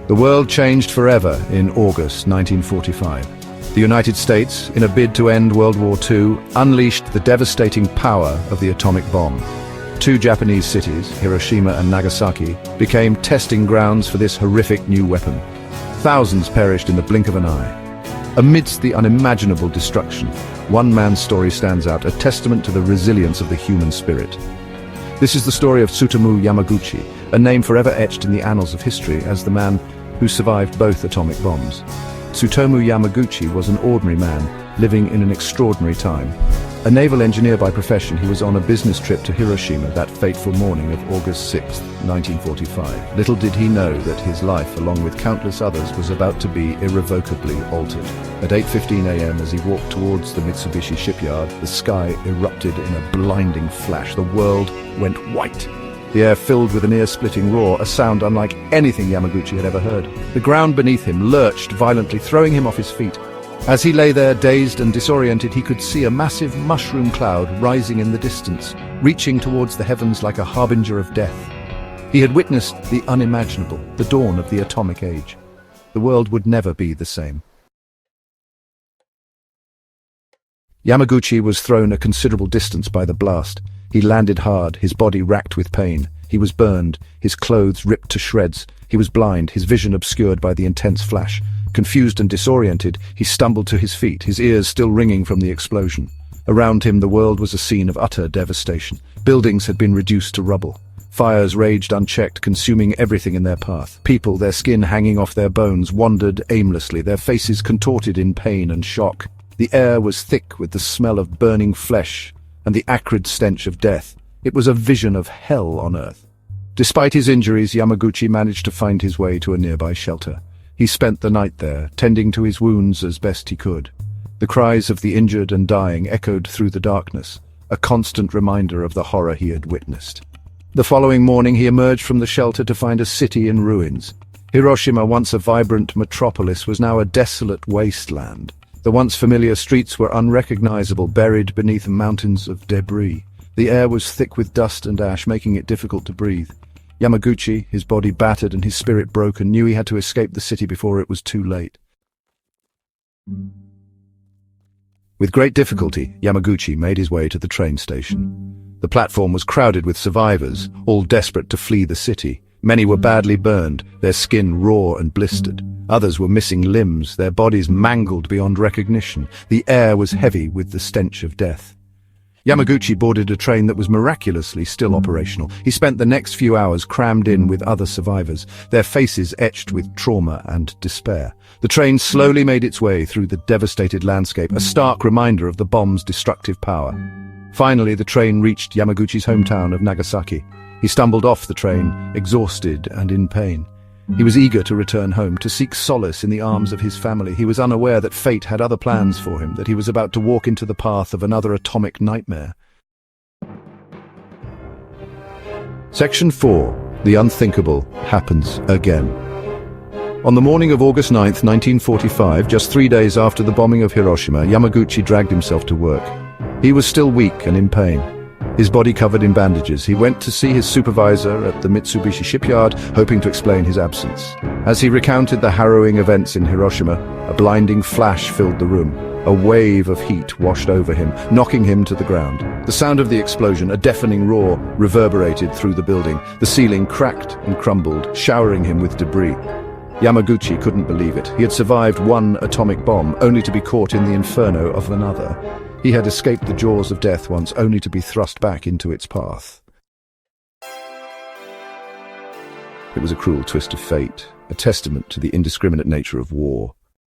The world changed forever in August 1945. The United States, in a bid to end World War II, unleashed the devastating power of the atomic bomb. Two Japanese cities, Hiroshima and Nagasaki, became testing grounds for this horrific new weapon. Thousands perished in the blink of an eye. Amidst the unimaginable destruction, one man's story stands out, a testament to the resilience of the human spirit. This is the story of Tsutomu Yamaguchi, a name forever etched in the annals of history as the man who survived both atomic bombs. Tsutomu Yamaguchi was an ordinary man living in an extraordinary time. A naval engineer by profession, he was on a business trip to Hiroshima that fateful morning of August 6, 1945. Little did he know that his life, along with countless others, was about to be irrevocably altered. At 8:15 a.m., as he walked towards the Mitsubishi shipyard, the sky erupted in a blinding flash. The world went white. The air filled with an ear-splitting roar, a sound unlike anything Yamaguchi had ever heard. The ground beneath him lurched violently, throwing him off his feet. As he lay there, dazed and disoriented, he could see a massive mushroom cloud rising in the distance, reaching towards the heavens like a harbinger of death. He had witnessed the unimaginable, the dawn of the atomic age. The world would never be the same. Yamaguchi was thrown a considerable distance by the blast. He landed hard, his body racked with pain. He was burned, his clothes ripped to shreds. He was blind, his vision obscured by the intense flash. Confused and disoriented, he stumbled to his feet, his ears still ringing from the explosion. Around him, the world was a scene of utter devastation. Buildings had been reduced to rubble. Fires raged unchecked, consuming everything in their path. People, their skin hanging off their bones, wandered aimlessly, their faces contorted in pain and shock. The air was thick with the smell of burning flesh and the acrid stench of death. It was a vision of hell on earth. Despite his injuries, Yamaguchi managed to find his way to a nearby shelter. He spent the night there, tending to his wounds as best he could. The cries of the injured and dying echoed through the darkness, a constant reminder of the horror he had witnessed. The following morning he emerged from the shelter to find a city in ruins. Hiroshima, once a vibrant metropolis, was now a desolate wasteland. The once familiar streets were unrecognizable, buried beneath mountains of debris. The air was thick with dust and ash, making it difficult to breathe. Yamaguchi, his body battered and his spirit broken, knew he had to escape the city before it was too late. With great difficulty, Yamaguchi made his way to the train station. The platform was crowded with survivors, all desperate to flee the city. Many were badly burned, their skin raw and blistered. Others were missing limbs, their bodies mangled beyond recognition. The air was heavy with the stench of death. Yamaguchi boarded a train that was miraculously still operational. He spent the next few hours crammed in with other survivors, their faces etched with trauma and despair. The train slowly made its way through the devastated landscape, a stark reminder of the bomb's destructive power. Finally, the train reached Yamaguchi's hometown of Nagasaki. He stumbled off the train, exhausted and in pain. He was eager to return home, to seek solace in the arms of his family. He was unaware that fate had other plans for him, that he was about to walk into the path of another atomic nightmare. Section 4. The unthinkable happens again. On the morning of August 9, 1945, just 3 days after the bombing of Hiroshima, Yamaguchi dragged himself to work. He was still weak and in pain, his body covered in bandages. He went to see his supervisor at the Mitsubishi shipyard, hoping to explain his absence. As he recounted the harrowing events in Hiroshima, a blinding flash filled the room. A wave of heat washed over him, knocking him to the ground. The sound of the explosion, a deafening roar, reverberated through the building. The ceiling cracked and crumbled, showering him with debris. Yamaguchi couldn't believe it. He had survived one atomic bomb, only to be caught in the inferno of another. He had escaped the jaws of death once, only to be thrust back into its path. It was a cruel twist of fate, a testament to the indiscriminate nature of war.